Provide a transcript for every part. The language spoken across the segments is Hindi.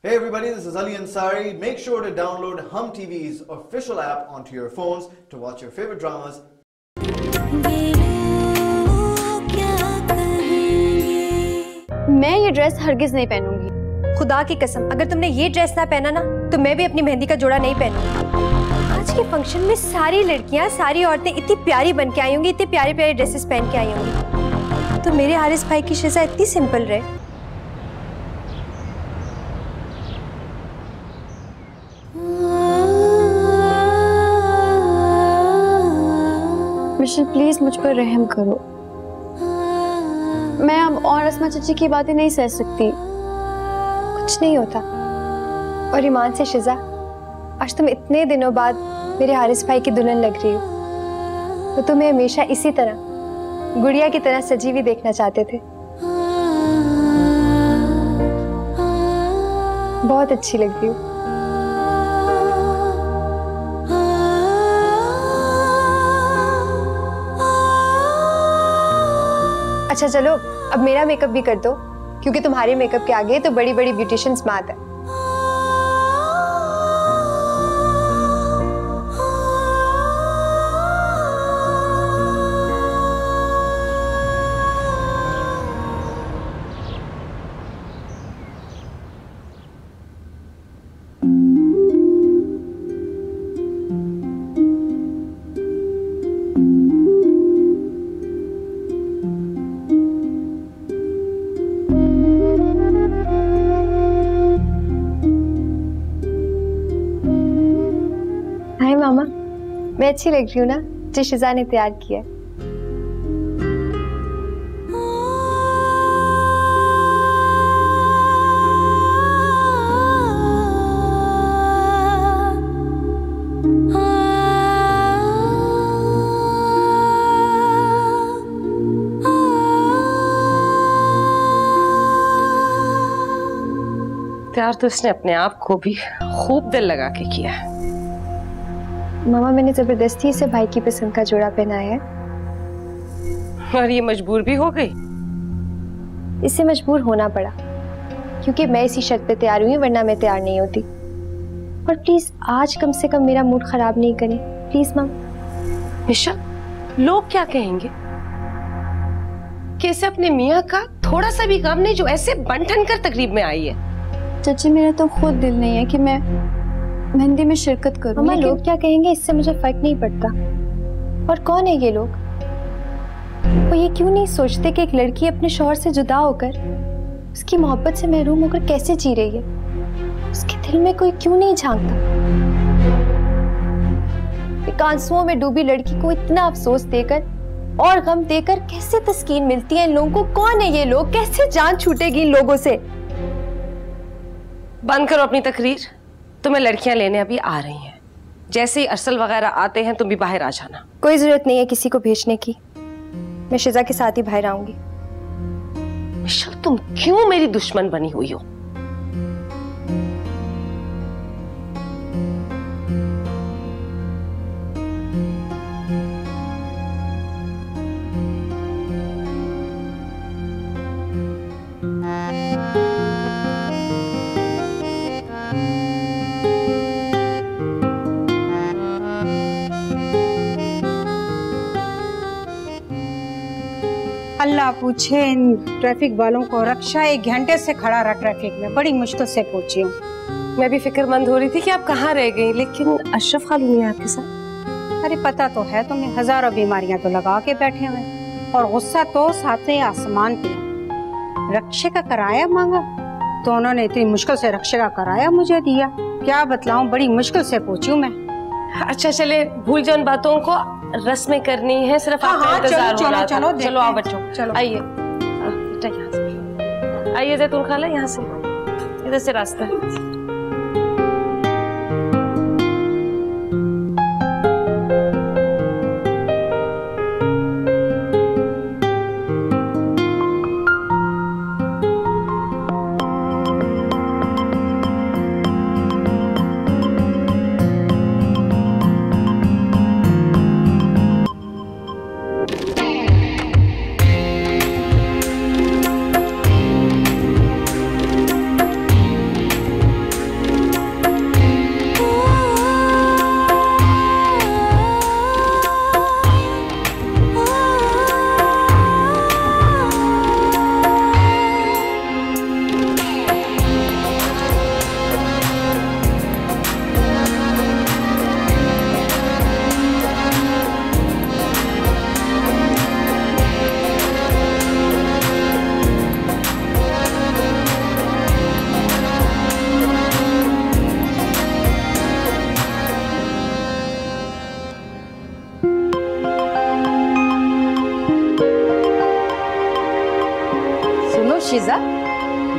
Hey everybody, this is Ali Ansari. Make sure to download Hum TV's official app onto your phones to watch your favorite dramas. मैं ये ड्रेस हरगिज नहीं पहनूंगी। खुदा की कसम, अगर तुमने ये ड्रेस ना पहना ना तो मैं भी अपनी मेहंदी का जोड़ा नहीं पहनूंगी। आज के फंक्शन में सारी लड़कियां, सारी औरतें इतनी प्यारी बन के आई होंगी, इतने प्यारे प्यारे ड्रेसेस पहन के आई होंगी, तो मेरे हारिस भाई की शिजा इतनी सिंपल रहे। मिशेल प्लीज मुझ पर रहम करो, मैं अब और अस्मा चाची की बातें नहीं सह सकती। कुछ नहीं होता। और ईमान से शिजा, आज तुम इतने दिनों बाद मेरे हारिस भाई की दुल्हन लग रही हो, तो तुम्हें हमेशा इसी तरह गुड़िया की तरह सजी हुई देखना चाहते थे। बहुत अच्छी लग रही हो। अच्छा चलो, अब मेरा मेकअप भी कर दो, क्योंकि तुम्हारे मेकअप के आगे तो बड़ी बड़ी ब्यूटिशियंस मात है। मामा, मैं अच्छी लग रही हूँ ना, जो शिजा ने तैयार किया है। तैयार तो इसने अपने आप को भी खूब दिल लगा के किया है। मामा, मैंने जबरदस्ती इसे भाई की पसंद का जोड़ा पहनाया है। और ये मजबूर भी हो गई? इससे मजबूर होना पड़ा, क्योंकि मैं इसी शर्त पे तैयार हुई, वरना मैं तैयार नहीं होती। और प्लीज आज कम से कम मेरा मूड खराब नहीं करें, प्लीज मामा। निशा, लोग क्या कहेंगे कि इसे अपने मियाँ का थोड़ा सा भी गम नहीं, जो ऐसे बंठन कर तकरीब में आई है। चाची, मेरा तो खुद दिल नहीं है कि मैं मेहंदी में शिरकत करूं। लेकिन लोग क्या कहेंगे, इससे मुझे फर्क नहीं पड़ता। और कौन है ये लोग? वो ये क्यों नहीं सोचते कि एक लड़की अपने शौहर से जुदा होकर, उसकी मोहब्बत से महरूम होकर कैसे जी रही है? उसके दिल में कोई क्यों नहीं झांकता? एक आंसुओं में डूबी लड़की को इतना अफसोस देकर और गम देकर कैसे तस्कीन मिलती है इन लोगों को? कौन है ये लोग? कैसे जान छूटेगी इन लोगों से? बंद करो अपनी तकरीर। तुम्हें लड़कियां लेने अभी आ रही हैं। जैसे ही अरसल वगैरह आते हैं तुम भी बाहर आ जाना। कोई जरूरत नहीं है किसी को भेजने की, मैं शिजा के साथ ही बाहर आऊंगी। मिशेल, तुम क्यों मेरी दुश्मन बनी हुई हो? अल्लाह पूछे इन ट्रैफिक वालों को। रक्षा 1 घंटे से खड़ा रहा ट्रैफिक में, बड़ी मुश्किल से पहुंची हूँ। मैं भी फिक्रमंद हो रही थी कि आप कहाँ रह गई, लेकिन अशरफ खालू नहीं है आपके साथ। अरे पता तो है तुम्हें, हजारों बीमारियां तो लगा के बैठे हुए, और गुस्सा तो सातवें आसमान पे। रक्षे का किराया मांगा तो उन्होंने इतनी मुश्किल से रक्षे का किराया मुझे दिया। क्या बतलाऊं, बड़ी मुश्किल से पहुंची हूँ मैं। अच्छा चले, भूल जाओ उन बातों को, रस्में करनी है, सिर्फ आपका इंतजार हो रहा था। चलो आओ बच्चों, चलो आइए। बेटा यहाँ से आइए, जैतून खाला यहाँ से, इधर से रास्ता है।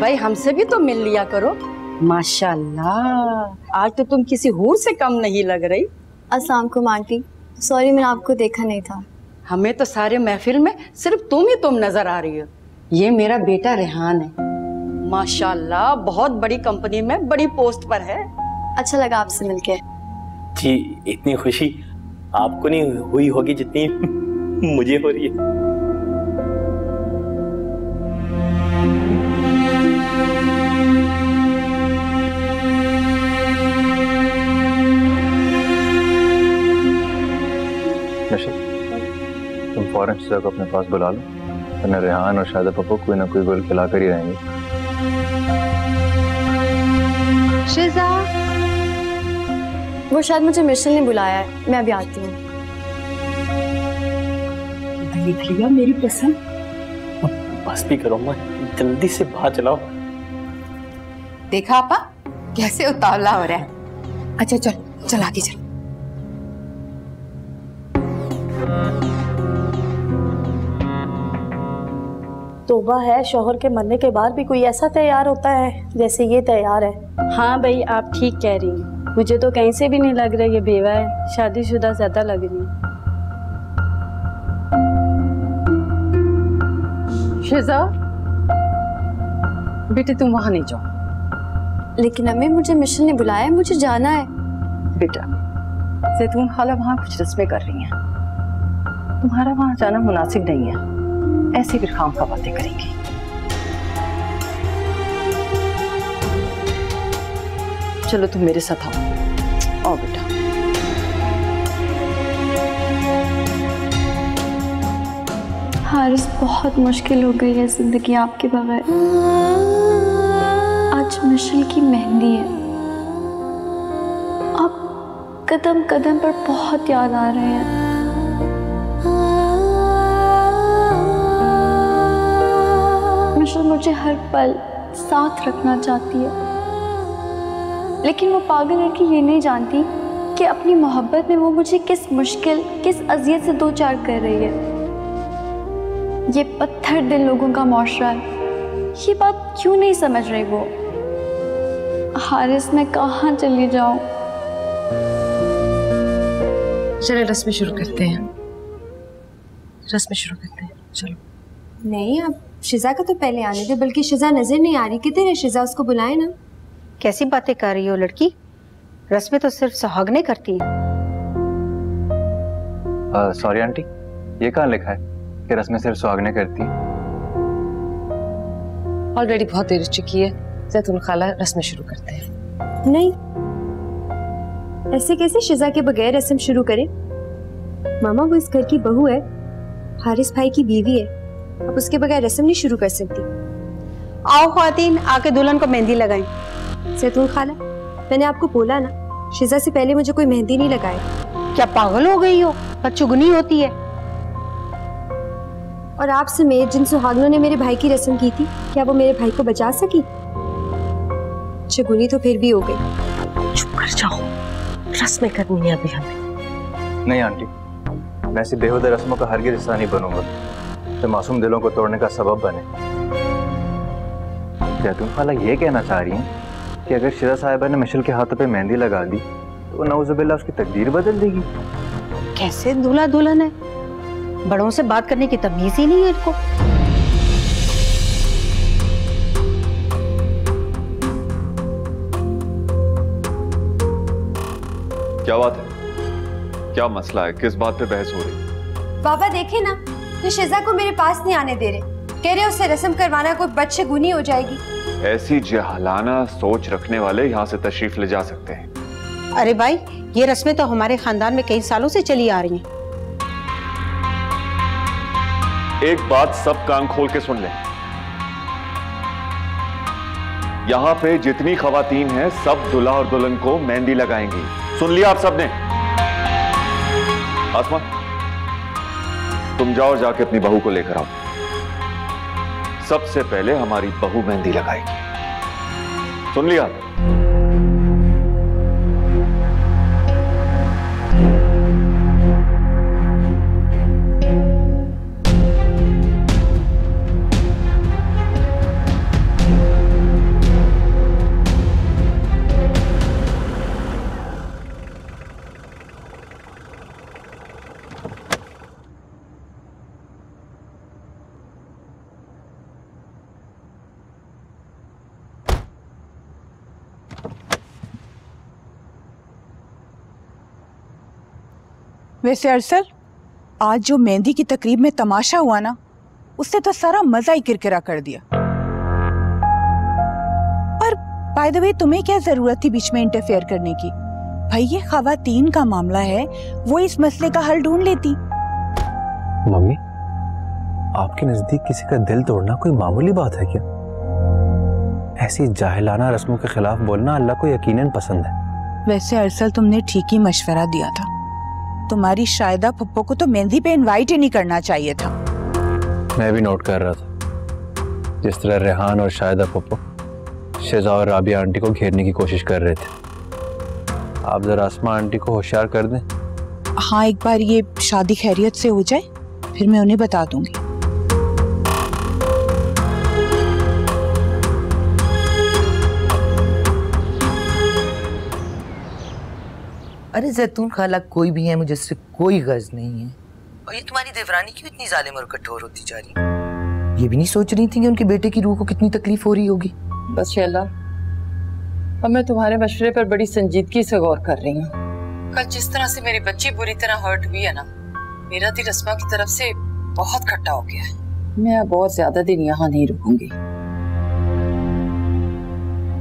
भाई हमसे भी तो मिल लिया करो। माशाल्लाह, आज तो तुम किसी हूर से कम नहीं लग रही। अस्सलाम वालेकुम आंटी, सॉरी मैंने आपको देखा नहीं था। हमें तो सारे महफिल में सिर्फ तुम ही तुम नजर आ रही हो। ये मेरा बेटा रेहान है, माशाल्लाह बहुत बड़ी कंपनी में बड़ी पोस्ट पर है। अच्छा लगा आपसे मिलके। जी, इतनी खुशी आपको नहीं हुई होगी जितनी मुझे हो रही है। तुम फौरन शिजा को अपने पास बुला लो, वरना रेहान और शाहिदा पप्पू कोई ना कोई गोल खिला कर ही रहेंगे। शिजा, वो शायद मुझे मिशेल ने बुलाया है, मैं अभी आती हूँ। देख लिया मेरी पसंद। बस भी करो माँ, जल्दी से बाहर चलाओ। देखा आपा कैसे उतावला हो रहा है। अच्छा चल चल आगे चल। तौबा है, शौहर के मरने के बाद भी कोई ऐसा तैयार होता है जैसे ये तैयार है। हाँ भाई, आप ठीक कह रही हैं। मुझे तो कहीं से भी नहीं लग रहा ये बेवा है, शादीशुदा ज्यादा लग रही है। शिजा, बेटे तुम वहां नहीं जाओ। लेकिन अम्मी मुझे मिशेल ने बुलाया है, मुझे जाना है। बेटा, जैतून खाला वहां कुछ रस्में कर रही हैं, तुम्हारा वहां जाना मुनासिब नहीं है। ऐसे फिर खाम खा बातें करेंगे। चलो तुम मेरे साथ आओ बेटा। हारिस, बहुत मुश्किल हो गई है जिंदगी आपके बगैर। आज मिशेल की मेहंदी है, आप कदम कदम पर बहुत याद आ रहे हैं। मिशेल मुझे हर पल साथ रखना चाहती है, लेकिन वो पागल लड़की ये नहीं जानती कि अपनी मोहब्बत में वो मुझे किस मुश्किल, किस अजियत से दो चार कर रही है। ये पत्थर दिल लोगों का मुआशरा है, ये बात क्यों नहीं समझ रही वो। हारिस, मैं कहाँ चली जाऊं? चलिए रस्में शुरू करते हैं, रस्में शुरू करते हैं। चलो। नहीं, आप शिजा का तो पहले आने दे, बल्कि शिजा नजर नहीं आ रही। किधर है शिजा? उसको बुलाए ना। कैसी बातें कर रही हो लड़की? रस्में तो सिर्फ सुहागने करती हैं। सॉरी आंटी, ये कहाँ लिखा है कि रस्में सिर्फ सुहागने करती हैं? ऑलरेडी बहुत देर हो चुकी है, जैतून खाला रस्में शुरू करते हैं। नहीं, ऐसे कैसे शिजा के बगैर रस्म शुरू करें? मामा, वो इस घर की बहू है, हारिस भाई की बीवी है, अब उसके बगैर रस्म नहीं शुरू कर सकती। आओ ख्वातीन, आके दुल्हन को मेहंदी लगाएं। जैतून खाला, मैंने आपको बोला ना, शिजा से पहले मुझे कोई मेहंदी नहीं लगाए। क्या पागल हो गई हो? चुगनी होती है। और आप समेत जिन सुहागनों ने मेरे भाई की रस्म की थी, क्या वो मेरे भाई को बचा सकी? चुगनी तो फिर भी हो गई। चुप कर जाओ, रस्में करनी है अभी हमें। नहीं आंटी, मैं ऐसी बेहुदा रस्मों का हरगिज़ हिस्सा नहीं बनूंगा जो मासूम दिलों को तोड़ने का सबब बने। जैतून खाला ये कहना चाह रही हैं कि अगर शिजा साहिबा ने मिशेल के हाथों पे मेहंदी लगा दी तो वो नऊजुबिल्लाह उसकी तकदीर बदल देगी। कैसे दूल्हा दुल्हन है? बड़ों से बात करने की तमीज ही नहीं है इनको। क्या बात है? क्या मसला है? किस बात पे बहस हो रही? बाबा देखे ना, ये शिजा को मेरे पास नहीं आने दे रहे, कह रहे उससे रस्म करवाना कोई बदशगुनी हो जाएगी। ऐसी जहालाना सोच रखने वाले यहाँ से तशरीफ ले जा सकते हैं। अरे भाई, ये रस्में तो हमारे खानदान में कई सालों से चली आ रही हैं। एक बात सब कान खोल के सुन लें, यहाँ पे जितनी खवातीन हैं सब दूल्हा और दुल्हन को मेहंदी लगाएंगी। सुन लिया आप सबने? आसमा, तुम जाओ, जाके अपनी बहू को लेकर आओ। सबसे पहले हमारी बहू मेहंदी लगाएगी। सुन लिया? वैसे अरसल, आज जो मेहंदी की तकरीब में तमाशा हुआ ना, उससे तो सारा मजा ही किरकिरा कर दिया। और बाय द वे, तुम्हें क्या जरूरत थी बीच में इंटरफेयर करने की? भाई ये खवातीन का मामला है, वो इस मसले का हल ढूंढ लेती। मम्मी, आपके नजदीक किसी का दिल तोड़ना कोई मामूली बात है क्या? ऐसी जाहिलाना रस्मों के खिलाफ बोलना अल्लाह को यकीनन पसंद है। वैसे अरसल, तुमने ठीक ही मशवरा दिया था। तुम्हारी शायदा पप्पो को तो मेहंदी पे इनवाइट ही नहीं करना चाहिए था। मैं भी नोट कर रहा था जिस तरह रेहान और शायदा पप्पो शिजा और राबिया आंटी को घेरने की कोशिश कर रहे थे। आप जरा आसमा आंटी को होशियार कर दें। हाँ, एक बार ये शादी खैरियत से हो जाए, फिर मैं उन्हें बता दूंगी। अरे जैतून खाला, कोई भी है, मुझे इससे कोई गर्ज नहीं है। और ये तुम्हारी देवरानी क्यों इतनी जालिम और कठोर होती जा रही है? ये भी नहीं सोच रही थी कि उनके बेटे की रूह को कितनी तकलीफ हो रही होगी? बस शैला, अब मैं तुम्हारे मशवरे पर बड़ी संजीदगी से गौर कर रही हूँ। कल जिस तरह से मेरी बच्ची बुरी तरह हर्ट हुई है ना, मेरा दिल रस्मा की तरफ से बहुत खट्टा हो गया है। मैं अब बहुत ज्यादा दिन यहाँ नहीं रुकूंगी।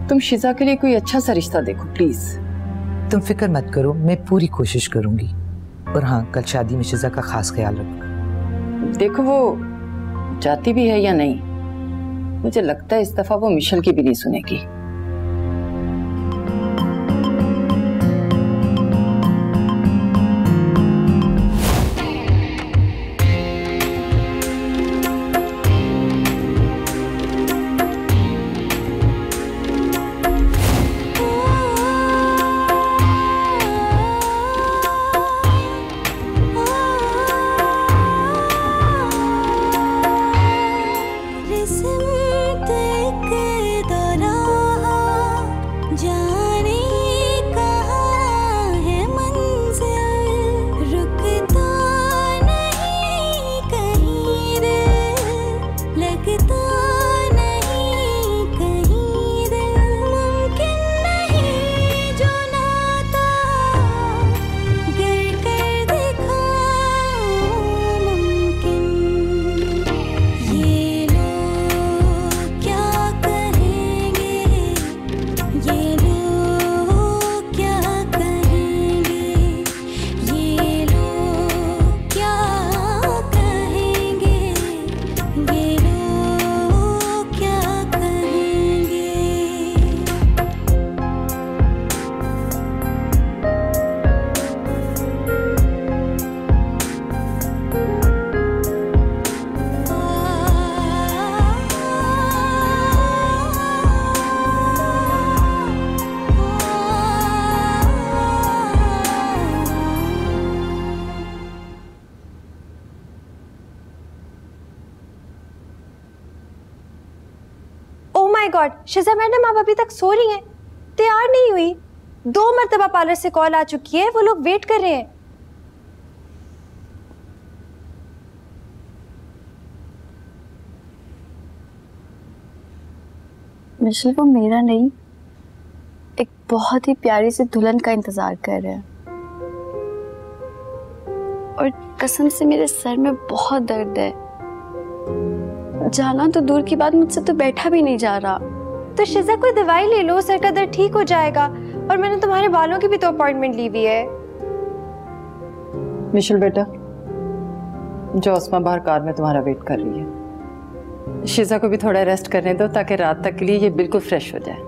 तुम शिजा के लिए कोई अच्छा सा रिश्ता देखो प्लीज। तुम फिक्र मत करो, मैं पूरी कोशिश करूंगी। और हाँ, कल शादी में शिजा का खास ख्याल रखना। देखो वो जाती भी है या नहीं, मुझे लगता है इस दफा वो मिशेल की भी नहीं सुनेगी। गॉड, शिजा मैडम आप अभी तक सो रही हैं, तैयार नहीं हुई। 2 मरतबा पार्लर से कॉल आ चुकी है, वो लोग वेट कर रहे हैं। मिशेल वो मेरा नहीं, एक बहुत ही प्यारी सी दुल्हन का इंतजार कर रहे हैं। और कसम से मेरे सर में बहुत दर्द है। जाना तो दूर की बात, मुझसे तो बैठा भी नहीं जा रहा। तो शिजा कोई दवाई ले लो, सर का दर्द ठीक हो जाएगा। और मैंने तुम्हारे बालों की भी तो अपॉइंटमेंट ली हुई है। मिशेल बेटा, जो आसमा बाहर कार में तुम्हारा वेट कर रही है। शिजा को भी थोड़ा रेस्ट करने दो ताकि रात तक के लिए ये बिल्कुल फ्रेश हो जाए।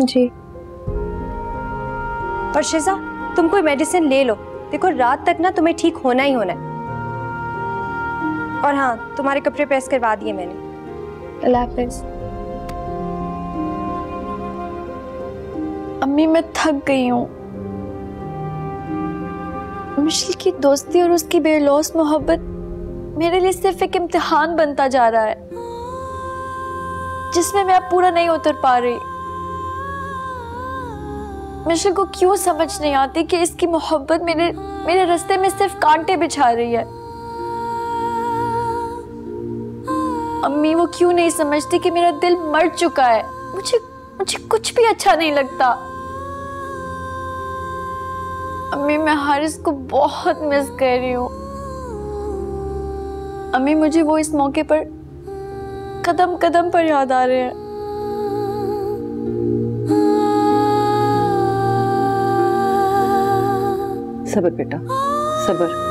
जी। और शिजा तुम कोई मेडिसिन ले लो, देखो रात तक ना तुम्हें ठीक होना ही होना है। और हाँ, तुम्हारे कपड़े प्रेस करवा दिए मैंने। अल्लाह हाफिज। अम्मी मैं थक गई हूँ। मिशेल की दोस्ती और उसकी बेलौस मोहब्बत मेरे लिए सिर्फ एक इम्तिहान बनता जा रहा है, जिसमें मैं अब पूरा नहीं उतर पा रही। मिशेल को क्यों समझ नहीं आती कि इसकी मोहब्बत मेरे रास्ते में सिर्फ कांटे बिछा रही है। अम्मी वो क्यों नहीं समझती कि मेरा दिल मर चुका है। मुझे कुछ भी अच्छा नहीं लगता। अम्मी मैं हारिस को बहुत मिस कर रही हूँ। अम्मी मुझे वो इस मौके पर कदम कदम पर याद आ रहे हैं। सब्र बेटा, सब्र।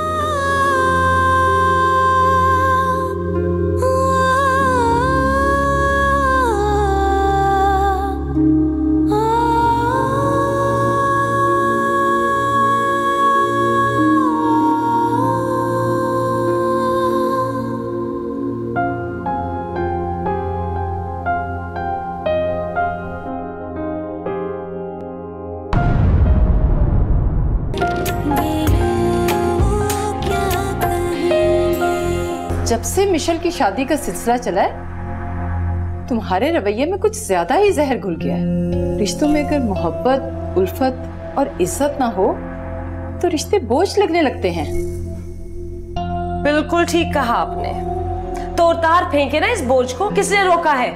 जब से मिशेल की शादी का सिलसिला चला है, तुम्हारे रवैये में कुछ ज्यादा ही जहर घुल गया है। रिश्तों में अगर मोहब्बत, उल्फत और इज्जत ना हो तो रिश्ते बोझ लगने लगते हैं। बिल्कुल ठीक कहा आपने। तो उतार फेंके ना इस बोझ को, किसने रोका है?